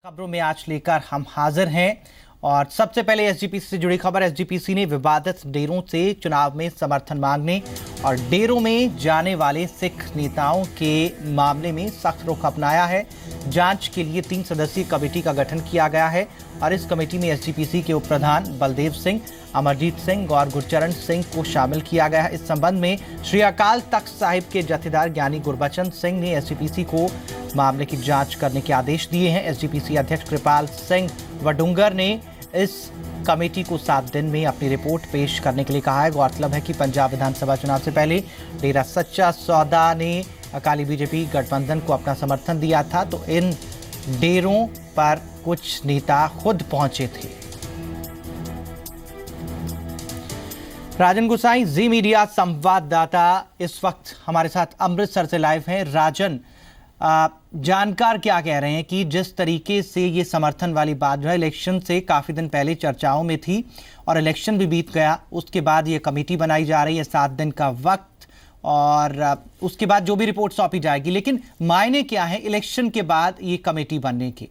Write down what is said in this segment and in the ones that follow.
खबरों में आज लेकर हम हाजिर हैं और सबसे पहले एसजीपीसी से जुड़ी खबर। एसजीपीसी ने विवादित डेरों से चुनाव में समर्थन मांगने और डेरों में जाने वाले सिख नेताओं के मामले में सख्त रुख अपनाया है। जांच के लिए 3 सदस्यीय कमेटी का गठन किया गया है और इस कमेटी में एसजीपीसी के उप प्रधान बलदेव सिंह, अमरजीत सिंह और गुरचरण सिंह को शामिल किया गया है। इस संबंध में श्री अकाल तख्त साहिब के जत्थेदार ज्ञानी गुरबचन सिंह ने एसजीपीसी को मामले की जांच करने के आदेश दिए हैं। एसजीपीसी अध्यक्ष कृपाल सिंह वडुंगर ने इस कमेटी को 7 दिन में अपनी रिपोर्ट पेश करने के लिए कहा है। गौरतलब है कि पंजाब विधानसभा चुनाव से पहले डेरा सच्चा सौदा ने अकाली बीजेपी गठबंधन को अपना समर्थन दिया था, तो इन डेरों पर कुछ नेता खुद पहुंचे थे। राजन गुसाई, जी मीडिया संवाददाता, इस वक्त हमारे साथ अमृतसर से लाइव हैं। राजन, जानकार क्या कह रहे हैं कि जिस तरीके से ये समर्थन वाली बात जो है इलेक्शन से काफ़ी दिन पहले चर्चाओं में थी और इलेक्शन भी बीत गया, उसके बाद ये कमेटी बनाई जा रही है, 7 दिन का वक्त, और उसके बाद जो भी रिपोर्ट सौंपी जाएगी, लेकिन मायने क्या है इलेक्शन के बाद ये कमेटी बनने की?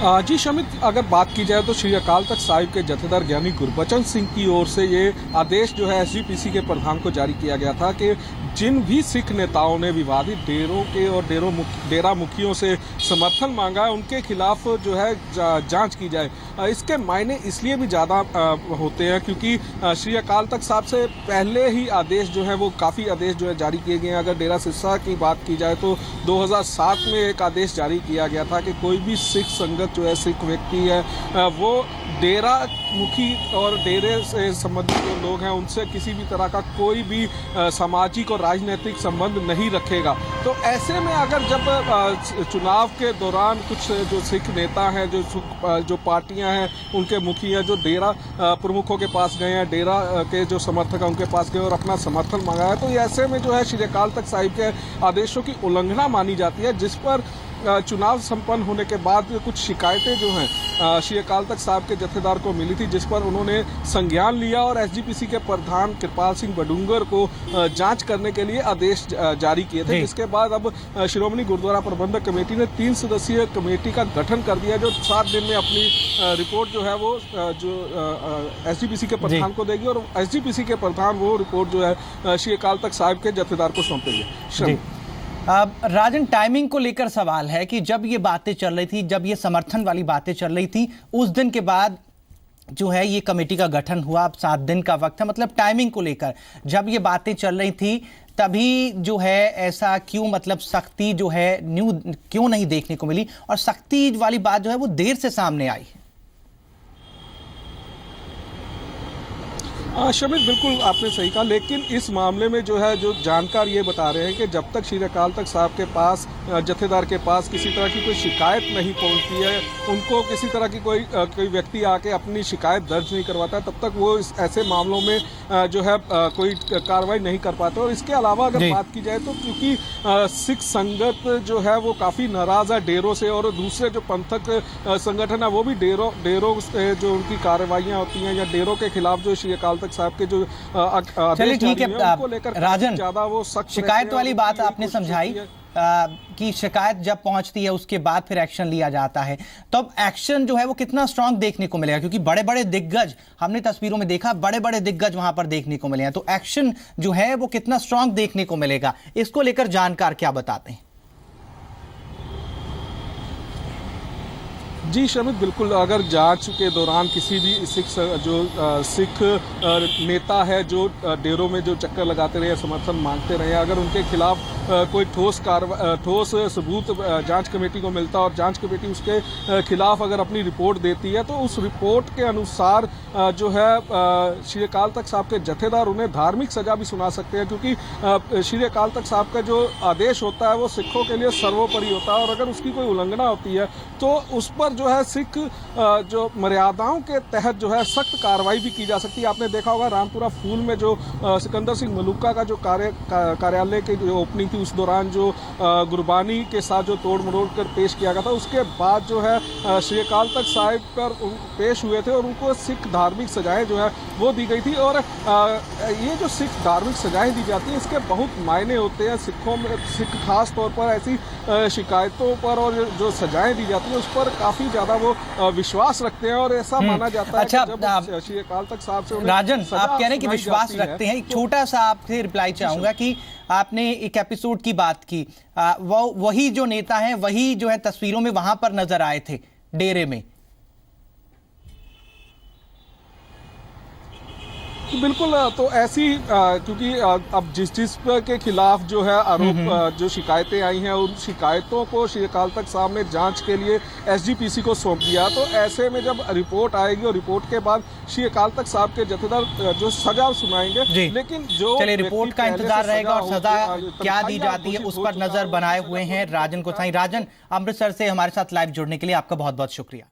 जी शमित, अगर बात की जाए तो श्री अकाल तख्त साहिब के जत्थेदार ज्ञानी गुरबचन सिंह की ओर से ये आदेश जो है एसजीपीसी के प्रधान को जारी किया गया था कि जिन भी सिख नेताओं ने विवादित डेरों के और डेरा मुखियों से समर्थन मांगा है, उनके खिलाफ जो है जांच की जाए। इसके मायने इसलिए भी ज़्यादा होते हैं क्योंकि श्री अकाल तख्त साहब से पहले ही आदेश जो है वो काफ़ी आदेश जो है जारी किए गए हैं। अगर डेरा सिरसा की बात की जाए तो 2007 में एक आदेश जारी किया गया था कि कोई भी सिख संगत जो है, सिख व्यक्ति है, वो डेरा मुखी और डेरे से संबंधित जो लोग हैं उनसे किसी भी तरह का कोई भी सामाजिक और राजनीतिक संबंध नहीं रखेगा। तो ऐसे में अगर जब चुनाव के दौरान कुछ जो सिख नेता हैं, जो पार्टियां हैं, उनके मुखिया जो डेरा प्रमुखों के पास गए हैं, डेरा के जो समर्थक हैं उनके पास गए और अपना समर्थन मांगा है, तो ऐसे में जो है श्री अकाल तख्त साहिब के आदेशों की उल्लंघना मानी जाती है, जिस पर चुनाव संपन्न होने के बाद कुछ शिकायतें जो हैं श्री अकाल तख्त साहब के जत्थेदार को मिली थी, जिस पर उन्होंने संज्ञान लिया और एसजीपीसी के प्रधान कृपाल सिंह वडुंगर को जांच करने के लिए आदेश जारी किए थे। जिसके बाद अब श्रोमणी गुरुद्वारा प्रबंधक कमेटी ने 3 सदस्यीय कमेटी का गठन कर दिया, जो 7 दिन में अपनी रिपोर्ट जो है वो जो एसजीपीसी के प्रधान को देगी और एसजीपीसी के प्रधान वो रिपोर्ट जो है श्री अकाल तख्त साहब के जत्थेदार को सौंपेंगे। अब राजन, टाइमिंग को लेकर सवाल है कि जब ये बातें चल रही थी, जब ये समर्थन वाली बातें चल रही थी, उस दिन के बाद जो है ये कमेटी का गठन हुआ, अब 7 दिन का वक्त है, मतलब टाइमिंग को लेकर जब ये बातें चल रही थी तभी जो है ऐसा क्यों, मतलब सख्ती जो है क्यों नहीं देखने को मिली और सख्ती वाली बात जो है वो देर से सामने आई है? शमित, बिल्कुल आपने सही कहा, लेकिन इस मामले में जो है जो जानकार ये बता रहे हैं कि जब तक श्री अकाल तख्त साहब के पास, जत्थेदार के पास किसी तरह की कोई शिकायत नहीं पहुंचती है, उनको किसी तरह की कोई व्यक्ति आके अपनी शिकायत दर्ज नहीं करवाता, तब तक वो ऐसे मामलों में जो है कोई कार्रवाई नहीं कर पाते। और इसके अलावा अगर बात की जाए तो क्योंकि सिख संगत जो है वो काफ़ी नाराज़ है डेरों से, और दूसरे जो पंथक संगठन है वो भी डेरों से जो उनकी कार्रवाइयाँ होती हैं या डेरों के खिलाफ जो श्री अकाल तख्त साहब के जो चलिए ठीक है राजन, ज्यादा वो शिकायत वाली बात आपने समझाई कि शिकायत जब पहुंचती है उसके बाद फिर एक्शन लिया जाता है, तो अब एक्शन जो है वो कितना स्ट्रांग देखने को मिलेगा? क्योंकि बड़े बड़े दिग्गज, हमने तस्वीरों में देखा, बड़े बड़े दिग्गज वहां पर देखने को मिले हैं, तो एक्शन जो है वो कितना स्ट्रांग देखने को मिलेगा, इसको लेकर जानकार क्या बताते हैं? जी शमित, बिल्कुल, अगर जांच के दौरान किसी भी सिख नेता है जो डेरों में जो चक्कर लगाते रहे, समर्थन मांगते रहे, अगर उनके खिलाफ कोई ठोस सबूत जांच कमेटी को मिलता और जांच कमेटी उसके खिलाफ अगर अपनी रिपोर्ट देती है, तो उस रिपोर्ट के अनुसार जो है श्री अकाल तख्त साहब के जत्थेदार उन्हें धार्मिक सजा भी सुना सकते हैं, क्योंकि श्री अकाल तख्त साहब का जो आदेश होता है वो सिखों के लिए सर्वोपरि होता है, और अगर उसकी कोई उल्लंघना होती है तो उस पर पर जो है सिख जो मर्यादाओं के तहत जो है सख्त कार्रवाई भी की जा सकती है। आपने देखा होगा रामपुरा फूल में जो सिकंदर सिंह मलूका का जो कार्यालय की जो ओपनिंग थी, उस दौरान जो गुरबानी के साथ जो तोड़ मरोड़ कर पेश किया गया था, उसके बाद जो है श्री अकाल तख्त साहिब पर पेश हुए थे और उनको सिख धार्मिक सजाएं जो है वो दी गई थी। और ये जो सिख धार्मिक सजाएं दी जाती हैं, इसके बहुत मायने होते हैं सिखों में। सिख खास तौर पर ऐसी शिकायतों पर और जो सजाएं दी जाती हैं उस पर काफ़ी ज़्यादा वो विश्वास रखते हैं और ऐसा माना जाता है। अच्छा, कि जब श्री अकाल तख्त साहब से राजन, आप कह रहे हैं कि विश्वास रखते हैं। एक छोटा सा आपसे रिप्लाई चाहूंगा कि आपने एक एपिसोड की बात की, वो वही जो नेता हैं वही जो है तस्वीरों में वहां पर नजर आए थे डेरे में। बिल्कुल, तो ऐसी क्योंकि अब जिस के खिलाफ जो है आरोप जो शिकायतें आई हैं, उन शिकायतों को श्री अकाल तख्त साहब ने जांच के लिए एसजीपीसी को सौंप दिया। तो ऐसे में जब रिपोर्ट आएगी और रिपोर्ट के बाद श्री अकाल तख्त साहब के जथेदार जो सजा सुनाएंगे, लेकिन जो चलिए रिपोर्ट का इंतजार रहेगा और सजा क्या दी जाती है उस पर नजर बनाए हुए हैं राजन गोसाई। राजन, अमृतसर से हमारे साथ लाइव जुड़ने के लिए आपका बहुत बहुत शुक्रिया।